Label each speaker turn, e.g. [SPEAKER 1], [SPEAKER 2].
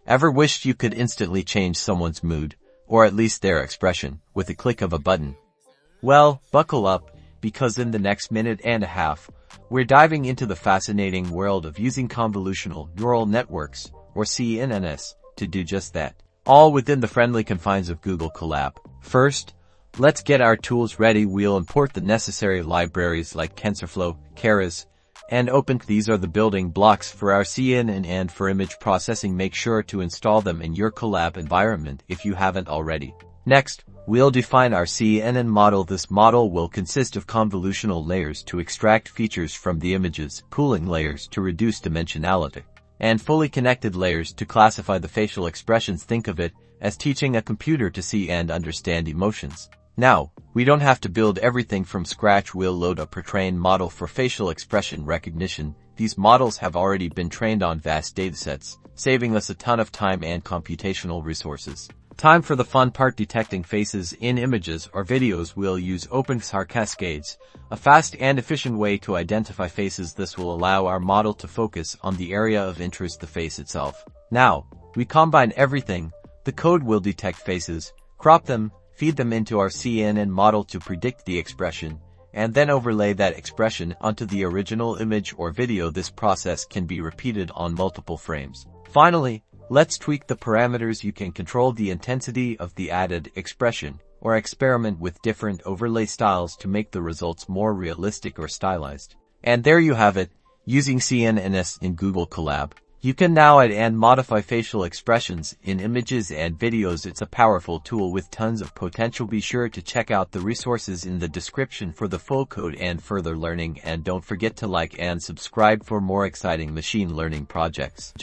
[SPEAKER 1] Ever wished you could instantly change someone's mood, or at least their expression, with a click of a button? Well, buckle up, because in the next minute and a half, we're diving into the fascinating world of using convolutional neural networks, or CNNs, to do just that. All within the friendly confines of Google Colab. First, let's get our tools ready. We'll import the necessary libraries like TensorFlow, Keras, and Open. These are the building blocks for our CNN, and for image processing, make sure to install them in your Colab environment if you haven't already. Next, we'll define our CNN model. This model will consist of convolutional layers to extract features from the images, pooling layers to reduce dimensionality, and fully connected layers to classify the facial expressions. Think of it as teaching a computer to see and understand emotions. Now, we don't have to build everything from scratch. We'll load a pre-trained model for facial expression recognition. These models have already been trained on vast datasets, saving us a ton of time and computational resources. Time for the fun part: detecting faces in images or videos. We'll use OpenXR Cascades, a fast and efficient way to identify faces. This will allow our model to focus on the area of interest, the face itself. Now, we combine everything. The code will detect faces, crop them, feed them into our CNN model to predict the expression, and then overlay that expression onto the original image or video. This process can be repeated on multiple frames. Finally, let's tweak the parameters. You can control the intensity of the added expression, or experiment with different overlay styles to make the results more realistic or stylized. And there you have it. Using CNNs in Google Colab, you can now add and modify facial expressions in images and videos. It's a powerful tool with tons of potential. Be sure to check out the resources in the description for the full code and further learning, and don't forget to like and subscribe for more exciting machine learning projects.